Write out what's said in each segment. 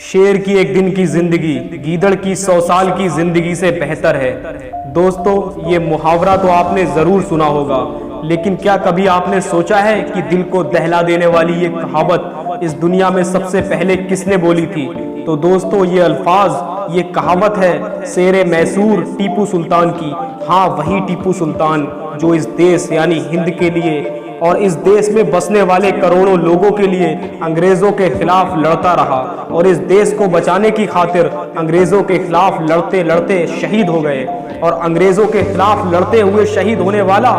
शेर की एक दिन की जिंदगी गीदड़ की 100 साल की जिंदगी से बेहतर है। दोस्तों, ये मुहावरा तो आपने जरूर सुना होगा, लेकिन क्या कभी आपने सोचा है कि दिल को दहला देने वाली ये कहावत इस दुनिया में सबसे पहले किसने बोली थी? तो दोस्तों, ये अल्फाज, ये कहावत है शेर मैसूर टीपू सुल्तान की। हाँ, वही टीपू सुल्तान जो इस देश यानी हिंद के लिए और इस देश में बसने वाले करोड़ों लोगों के लिए अंग्रेजों के खिलाफ लड़ता रहा और इस देश को बचाने की खातिर अंग्रेजों के खिलाफ लड़ते लड़ते शहीद हो गए। और अंग्रेजों के खिलाफ लड़ते हुए शहीद होने वाला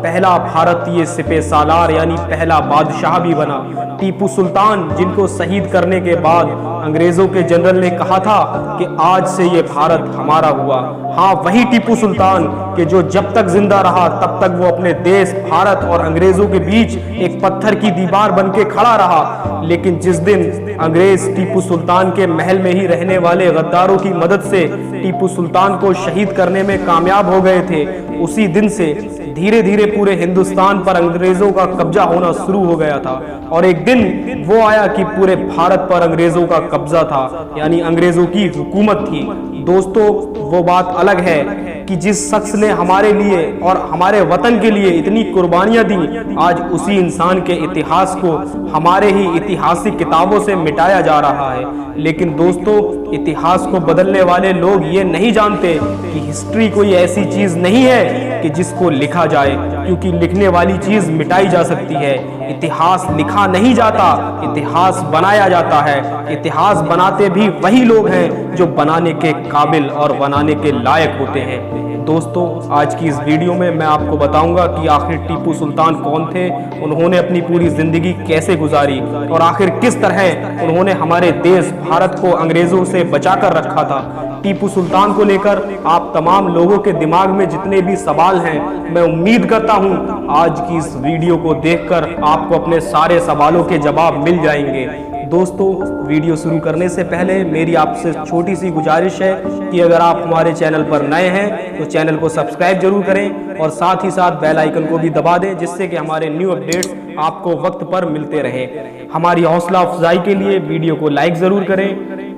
पहला भारतीय सिपह सालार यानी पहला बादशाह भी बना टीपू सुल्तान, जिनको शहीद करने के बाद अंग्रेजों के जनरल ने कहा था कि आज से ये भारत हमारा हुआ। हाँ, वही टीपू सुल्तान कि जो जब तक जिंदा रहा तब तक वो अपने देश भारत और अंग्रेजों के बीच एक पत्थर की दीवार बन के खड़ा रहा। लेकिन जिस दिन अंग्रेज टीपू सुल्तान के महल में ही रहने वाले गद्दारों की मदद से टीपू सुल्तान को शहीद करने में कामयाब हो गए थे, उसी दिन से धीरे धीरे पूरे हिंदुस्तान पर अंग्रेजों का कब्जा होना शुरू हो गया था। और एक दिन वो आया कि पूरे भारत पर अंग्रेजों का कब्जा था, यानी अंग्रेजों की हुकूमत थी। दोस्तों, वो बात अलग है कि जिस शख्स ने हमारे लिए और हमारे वतन के लिए इतनी कुर्बानियां दी, आज उसी इंसान के इतिहास को हमारे ही ऐतिहासिक किताबों से मिटाया जा रहा है। लेकिन दोस्तों, इतिहास को बदलने वाले लोग ये नहीं जानते कि हिस्ट्री कोई ऐसी चीज नहीं है कि जिसको लिखा जाए, क्योंकि लिखने वाली चीज मिटाई जा सकती है। इतिहास लिखा नहीं जाता, इतिहास बनाया जाता है। इतिहास बनाते भी वही लोग हैं जो बनाने के काबिल और बनाने के लायक होते हैं। दोस्तों, आज की इस वीडियो में मैं आपको बताऊंगा कि आखिर टीपू सुल्तान कौन थे, उन्होंने अपनी पूरी जिंदगी कैसे गुजारी और आखिर किस तरह उन्होंने हमारे देश भारत को अंग्रेजों से बचा कर रखा था। टीपू सुल्तान को लेकर आप तमाम लोगों के दिमाग में जितने भी सवाल हैं, मैं उम्मीद करता हूं आज की इस वीडियो को देखकर आपको अपने सारे सवालों के जवाब मिल जाएंगे। दोस्तों, वीडियो शुरू करने से पहले मेरी आपसे छोटी सी गुजारिश है कि अगर आप हमारे चैनल पर नए हैं तो चैनल को सब्सक्राइब जरूर करें और साथ ही साथ बेल आइकन को भी दबा दें, जिससे कि हमारे न्यू अपडेट्स आपको वक्त पर मिलते रहे। हमारी हौसला अफजाई के लिए वीडियो को लाइक जरूर करें।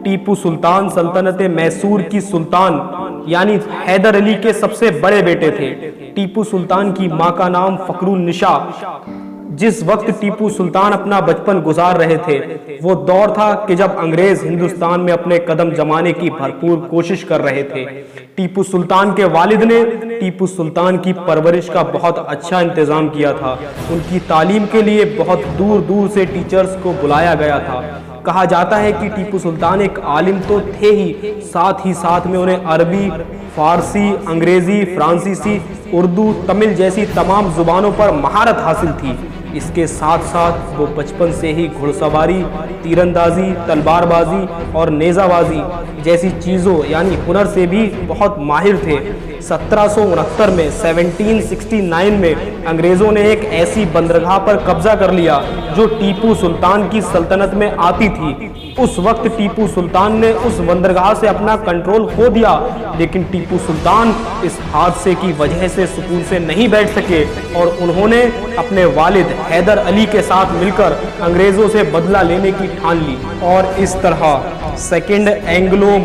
टीपू सुल्तान सल्तनत मैसूर की सुल्तान यानी हैदर अली के सबसे बड़े बेटे थे। टीपू सुल्तान की मां का नाम फखरुन्निसा। जिस वक्त टीपू सुल्तान अपना बचपन गुजार रहे थे, वो दौर था कि जब अंग्रेज हिंदुस्तान में अपने कदम जमाने की भरपूर कोशिश कर रहे थे। टीपू सुल्तान के वालिद ने टीपू सुल्तान की परवरिश का बहुत अच्छा इंतजाम किया था। उनकी तालीम के लिए बहुत दूर दूर से टीचर्स को बुलाया गया था। कहा जाता है कि टीपू सुल्तान एक आलिम तो थे ही साथ में उन्हें अरबी, फारसी, अंग्रेजी, फ्रांसीसी, उर्दू, तमिल जैसी तमाम जुबानों पर महारत हासिल थी। इसके साथ साथ वो बचपन से ही घुड़सवारी, तीरंदाजी, तलवारबाजी और नेजाबाजी जैसी चीज़ों यानी हुनर से भी बहुत माहिर थे। 1769 में 1769 में अंग्रेज़ों ने एक ऐसी बंदरगाह पर कब्जा कर लिया जो टीपू सुल्तान की सल्तनत में आती थी। उस वक्त टीपू सुल्तान ने उस बंदरगाह से अपना कंट्रोल खो दिया, लेकिन टीपू सुल्तान इस हादसे की वजह से सुकून से नहीं बैठ सके और उन्होंने अपने वालिद हैदर अली के साथ मिलकर अंग्रेजों से बदला लेने की ठान ली और इस तरह सेकेंड एंग्लो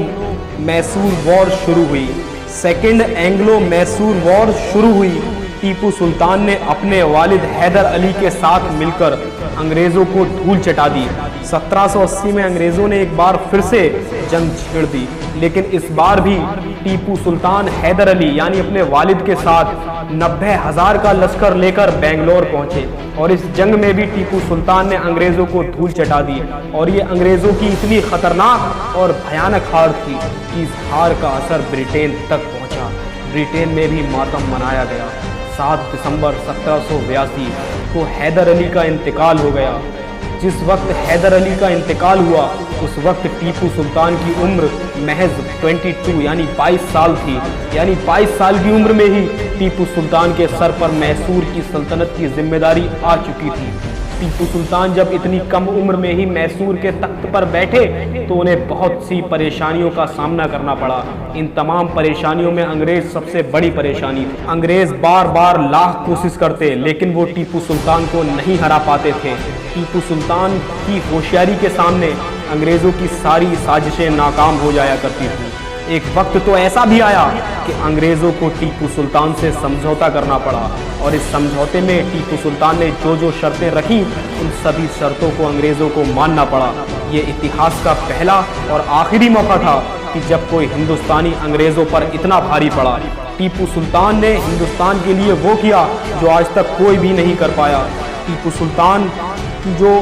मैसूर वॉर शुरू हुई। सेकेंड एंग्लो मैसूर वॉर शुरू हुई। टीपू सुल्तान ने अपने वालिद हैदर अली के साथ मिलकर अंग्रेजों को धूल चटा दी। 1780 में अंग्रेजों ने एक बार फिर से जंग छेड़ दी, लेकिन इस बार भी टीपू सुल्तान हैदर अली यानी अपने वालिद के साथ 90,000 का लश्कर लेकर बेंगलोर पहुंचे और इस जंग में भी टीपू सुल्तान ने अंग्रेजों को धूल चटा दी। और ये अंग्रेजों की इतनी खतरनाक और भयानक हार थी कि इस हार का असर ब्रिटेन तक पहुंचा। ब्रिटेन में भी मातम मनाया गया। 7 दिसंबर 1782 को हैदर अली का इंतकाल हो गया। जिस वक्त हैदर अली का इंतकाल हुआ उस वक्त टीपू सुल्तान की उम्र महज 22 यानी 22 साल थी। यानी 22 साल की उम्र में ही टीपू सुल्तान के सर पर मैसूर की सल्तनत की जिम्मेदारी आ चुकी थी। टीपू सुल्तान जब इतनी कम उम्र में ही मैसूर के तख्त पर बैठे तो उन्हें बहुत सी परेशानियों का सामना करना पड़ा। इन तमाम परेशानियों में अंग्रेज सबसे बड़ी परेशानी थी। अंग्रेज बार बार लाख कोशिश करते लेकिन वो टीपू सुल्तान को नहीं हरा पाते थे। टीपू सुल्तान की होशियारी के सामने अंग्रेज़ों की सारी साजिशें नाकाम हो जाया करती थीं। एक वक्त तो ऐसा भी आया कि अंग्रेज़ों को टीपू सुल्तान से समझौता करना पड़ा, और इस समझौते में टीपू सुल्तान ने जो जो शर्तें रखीं उन सभी शर्तों को अंग्रेज़ों को मानना पड़ा। ये इतिहास का पहला और आखिरी मौका था कि जब कोई हिंदुस्तानी अंग्रेज़ों पर इतना भारी पड़ा। टीपू सुल्तान ने हिंदुस्तान के लिए वो किया जो आज तक कोई भी नहीं कर पाया। टीपू सुल्तान की जो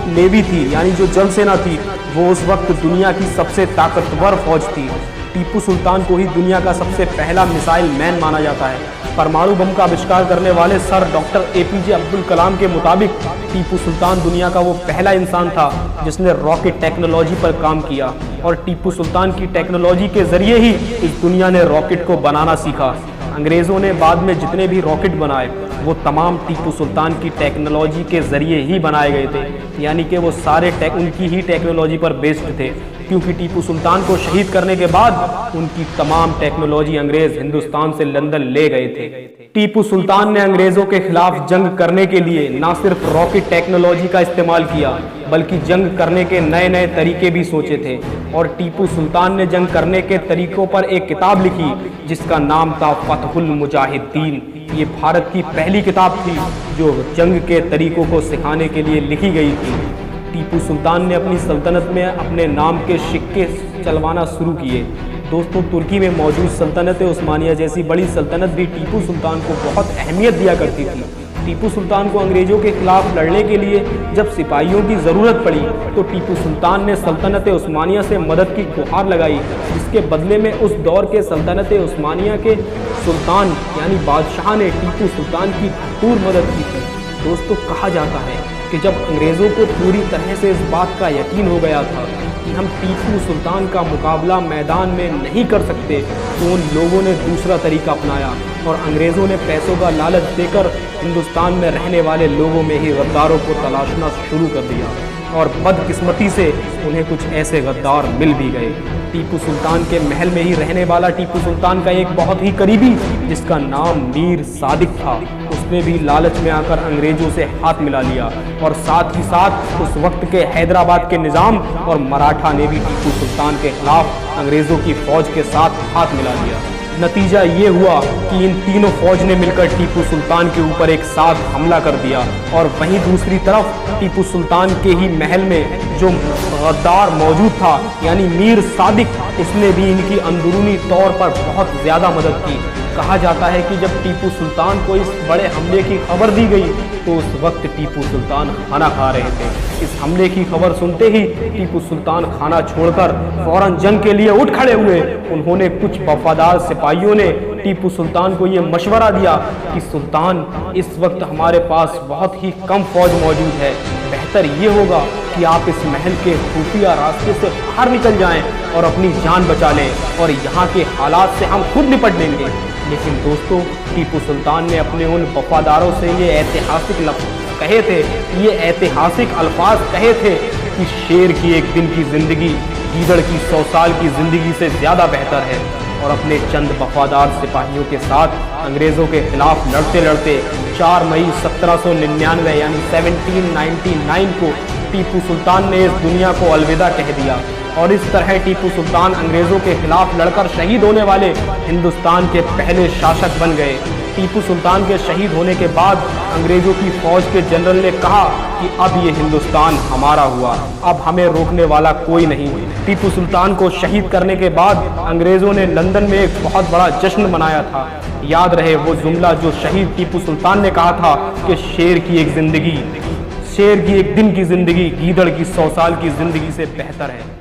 नेवी थी, यानी जो जल सेना थी, वो उस वक्त दुनिया की सबसे ताकतवर फौज थी। टीपू सुल्तान को ही दुनिया का सबसे पहला मिसाइल मैन माना जाता है। परमाणु बम का आविष्कार करने वाले sir doctor APJ Abdul Kalam के मुताबिक टीपू सुल्तान दुनिया का वो पहला इंसान था जिसने रॉकेट टेक्नोलॉजी पर काम किया, और टीपू सुल्तान की टेक्नोलॉजी के जरिए ही इस दुनिया ने रॉकेट को बनाना सीखा। अंग्रेज़ों ने बाद में जितने भी रॉकेट बनाए वो तमाम टीपू सुल्तान की टेक्नोलॉजी के ज़रिए ही बनाए गए थे, यानी कि वो सारे उनकी ही टेक्नोलॉजी पर बेस्ड थे, क्योंकि टीपू सुल्तान को शहीद करने के बाद उनकी तमाम टेक्नोलॉजी अंग्रेज़ हिंदुस्तान से लंदन ले गए थे। टीपू सुल्तान ने अंग्रेज़ों के खिलाफ जंग करने के लिए न सिर्फ रॉकेट टेक्नोलॉजी का इस्तेमाल किया, बल्कि जंग करने के नए नए तरीके भी सोचे थे। और टीपू सुल्तान ने जंग करने के तरीकों पर एक किताब लिखी जिसका नाम था फतहुल मुजाहिदीन। ये भारत की पहली किताब थी जो जंग के तरीकों को सिखाने के लिए लिखी गई थी। टीपू सुल्तान ने अपनी सल्तनत में अपने नाम के सिक्के चलवाना शुरू किए। दोस्तों, तुर्की में मौजूद सल्तनत उस्मानिया जैसी बड़ी सल्तनत भी टीपू सुल्तान को बहुत अहमियत दिया करती थी। टीपू सुल्तान को अंग्रेज़ों के खिलाफ लड़ने के लिए जब सिपाहियों की ज़रूरत पड़ी तो टीपू सुल्तान ने सल्तनत उस्मानिया से मदद की गुहार लगाई, जिसके बदले में उस दौर के सल्तनत उस्मानिया के सुल्तान यानी बादशाह ने टीपू सुल्तान की भरपूर मदद की थी। दोस्तों, कहा जाता है कि जब अंग्रेज़ों को पूरी तरह से इस बात का यकीन हो गया था कि हम टीपू सुल्तान का मुकाबला मैदान में नहीं कर सकते, तो उन लोगों ने दूसरा तरीका अपनाया और अंग्रेज़ों ने पैसों का लालच देकर हिंदुस्तान में रहने वाले लोगों में ही गद्दारों को तलाशना शुरू कर दिया, और बदकिस्मती से उन्हें कुछ ऐसे गद्दार मिल भी गए। टीपू सुल्तान के महल में ही रहने वाला टीपू सुल्तान का एक बहुत ही करीबी, जिसका नाम मीर सादिक था, उसने भी लालच में आकर अंग्रेजों से हाथ मिला लिया, और साथ ही साथ उस वक्त के हैदराबाद के निज़ाम और मराठा ने भी टीपू सुल्तान के खिलाफ अंग्रेज़ों की फौज के साथ हाथ मिला लिया। नतीजा ये हुआ कि इन तीनों फौज ने मिलकर टीपू सुल्तान के ऊपर एक साथ हमला कर दिया, और वहीं दूसरी तरफ टीपू सुल्तान के ही महल में जो गद्दार मौजूद था यानी मीर सादिक, उसने भी इनकी अंदरूनी तौर पर बहुत ज़्यादा मदद की। कहा जाता है कि जब टीपू सुल्तान को इस बड़े हमले की खबर दी गई तो उस वक्त टीपू सुल्तान खाना खा रहे थे। इस हमले की खबर सुनते ही टीपू सुल्तान खाना छोड़कर फौरन जंग के लिए उठ खड़े हुए। उन्होंने कुछ वफादार सिपाहियों ने टीपू सुल्तान को ये मशवरा दिया कि सुल्तान, इस वक्त हमारे पास बहुत ही कम फौज मौजूद है, बेहतर ये होगा कि आप इस महल के खुफिया रास्ते से बाहर निकल जाएं और अपनी जान बचा लें, और यहाँ के हालात से हम खुद निपट लेंगे। लेकिन दोस्तों, टीपू सुल्तान ने अपने उन वफादारों से ये ऐतिहासिक लफ्ज़ कहे थे, ये ऐतिहासिक अल्फाज कहे थे कि शेर की एक दिन की ज़िंदगी गीदड़ की 100 साल की ज़िंदगी से ज़्यादा बेहतर है। और अपने चंद वफादार सिपाहियों के साथ अंग्रेज़ों के खिलाफ लड़ते लड़ते 4 मई 1799 यानी 1799 को टीपू सुल्तान ने इस दुनिया को अलविदा कह दिया, और इस तरह टीपू सुल्तान अंग्रेज़ों के खिलाफ लड़कर शहीद होने वाले हिंदुस्तान के पहले शासक बन गए। टीपू सुल्तान के शहीद होने के बाद अंग्रेज़ों की फौज के जनरल ने कहा कि अब ये हिंदुस्तान हमारा हुआ, अब हमें रोकने वाला कोई नहीं। टीपू सुल्तान को शहीद करने के बाद अंग्रेज़ों ने लंदन में एक बहुत बड़ा जश्न मनाया था। याद रहे वो जुमला जो शहीद टीपू सुल्तान ने कहा था कि शेर की एक दिन की ज़िंदगी गीदड़ की 100 साल की ज़िंदगी से बेहतर है।